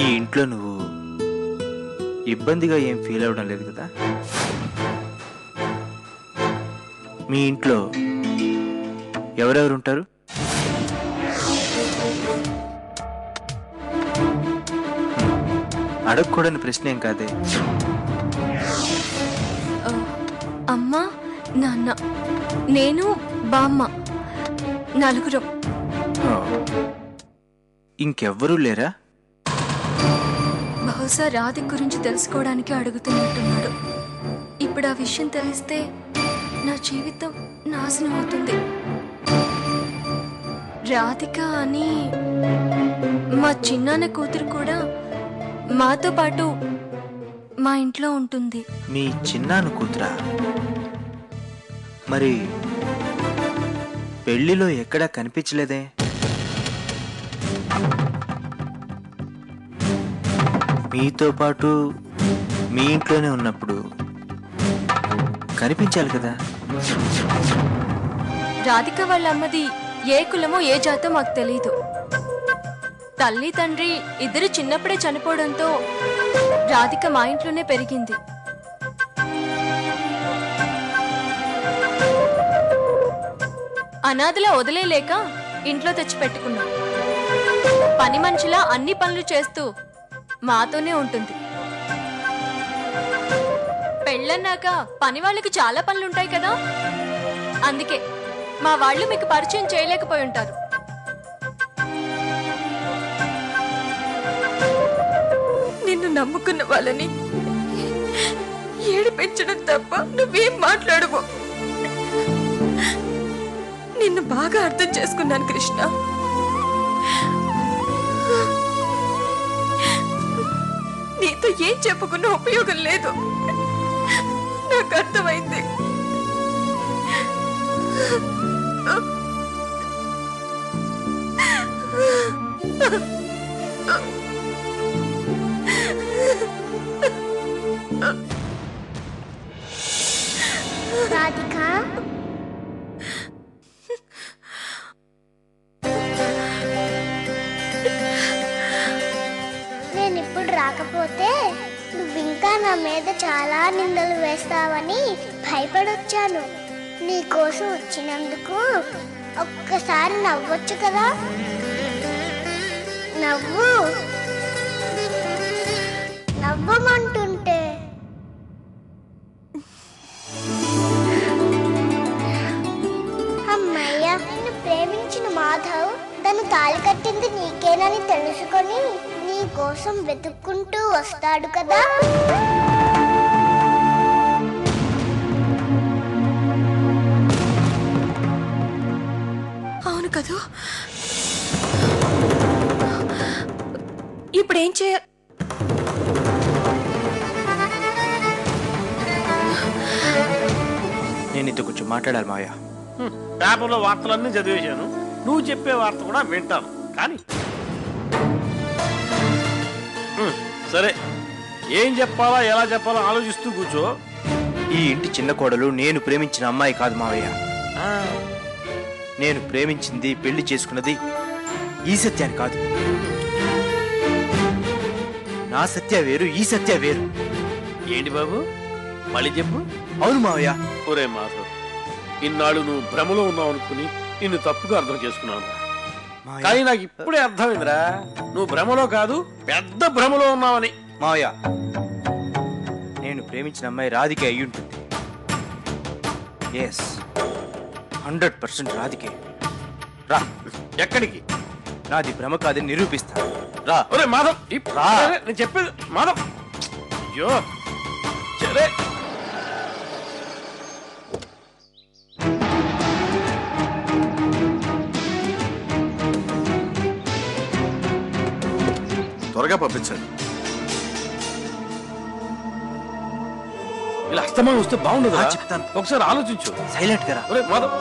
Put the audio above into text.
ఈ ఇంట్లో నువ్వు ఇబ్బందిగా ఏం ఫీల్ అవడం లేదు కదా? మీ ఇంట్లో ఎవరెవరు ఉంటారు? అడగకూడని ప్రశ్న ఏం కాదే. అమ్మ, నాన్న, నేను, బామ్మ, నలుగురం. ఇంకెవ్వరూ లేరా? బహుశా రాధి గురించి తెలుసుకోవడానికి అడుగుతున్నట్టున్నాడు. ఇప్పుడు ఆ విషయం తెలిస్తే నా జీవితం నాశనం అవుతుంది. రాధిక అని మా చిన్నాన్న కూతురు కూడా మాతో పాటు మా ఇంట్లో ఉంటుంది. మీ చిన్నాన్న కూతురా? మరి పెళ్లిలో ఎక్కడా కనిపించలేదే? మీతో పాటు మీ ఇంట్లోనే ఉన్నప్పుడు కనిపించాలి కదా? రాధిక వాళ్ళ అమ్మది ఏ కులమో ఏ జాతో మాకు తెలీదు. తల్లి తండ్రి ఇద్దరు చిన్నప్పుడే చనిపోవడంతో రాధిక మా ఇంట్లోనే పెరిగింది. అనాథలా వదిలేలేక ఇంట్లో తెచ్చి పెట్టుకున్నాం. పని మనిషిలా అన్ని పనులు చేస్తూ మాతోనే ఉంటుంది. పెళ్ళన్నాక పని వాళ్ళకి చాలా పనులుంటాయి కదా, అందుకే మా వాళ్ళు మీకు పరిచయం చేయలేకపోయి ఉంటారు. నిన్ను నమ్ముకున్న వాళ్ళని ఏడిపించడం తప్ప నువ్వేం మాట్లాడవు. నిన్ను బాగా అర్థం చేసుకున్నాను కృష్ణ. నీతో ఏం చెప్పుకున్న ఉపయోగం లేదు, నాకు అర్థమైంది. రాధిక, నేనిప్పుడు రాకపోతే నువ్వింకా నా మీద చాలా నిందలు వేస్తావని భయపడొచ్చాను. నీకోసం వచ్చినందుకు ఒక్కసారి నవ్వొచ్చు కదా? నవ్వు, నవ్వమంటుంటే. అమ్మయ్య, నిన్ను ప్రేమించిన మాధవ్ తను తాళి కట్టింది నీకేనని తెలుసుకొని నీ కోసం వెతుక్కుంటూ వస్తాడు కదా? అవును కదా. ఇప్పుడేం చేయ నేను ఇంత కొంచెం మాట్లాడాలి మావయ్య. పేపర్లో వార్తలన్నీ చదివేశాను, నువ్వు చెప్పే వార్త కూడా వింటాను. కానీ సరే, ఏం చెప్పాలా ఎలా చెప్పాలో ఆలోచిస్తూ కూర్చో. ఈ ఇంటి చిన్న కోడలు నేను ప్రేమించిన అమ్మాయి కాదు మావయ్య. నేను ప్రేమించింది, పెళ్లి చేసుకున్నది ఈ సత్యాన్ని కాదు. నా సత్య వేరు, ఈ సత్య వేరు. ఏంటి బాబు, మళ్ళీ చెప్పు. అవును మావయ్య. ఒరే మాధవ్, ఇన్నాళ్ళు నువ్వు భ్రమలో ఉన్నావు అనుకుని నిన్ను తప్పుగా అర్థం చేసుకున్నాను. కానీ నాకు ఇప్పుడే అర్థమైందిరా, నువ్వు భ్రమలో కాదు పెద్ద భ్రమలో ఉన్నావని. మావయ్య, నేను ప్రేమించిన అమ్మాయి రాధికే అయి ఉంటుంది. ఎస్, 100% రాధికే. రా. ఎక్కడికి? నాది భ్రమ కాదని నిరూపిస్తాను. రా. ఒరే మాధవ్, నేను చెప్పేది మాధవ్. అయ్యో సరే, త్వరగా పంపించండి. ఇలా అస్తమానం వస్తే బాగుండదు. చెప్తాను, ఒకసారి ఆలోచించు. సైలెంట్ గా రా. ఒరే మాధవ్,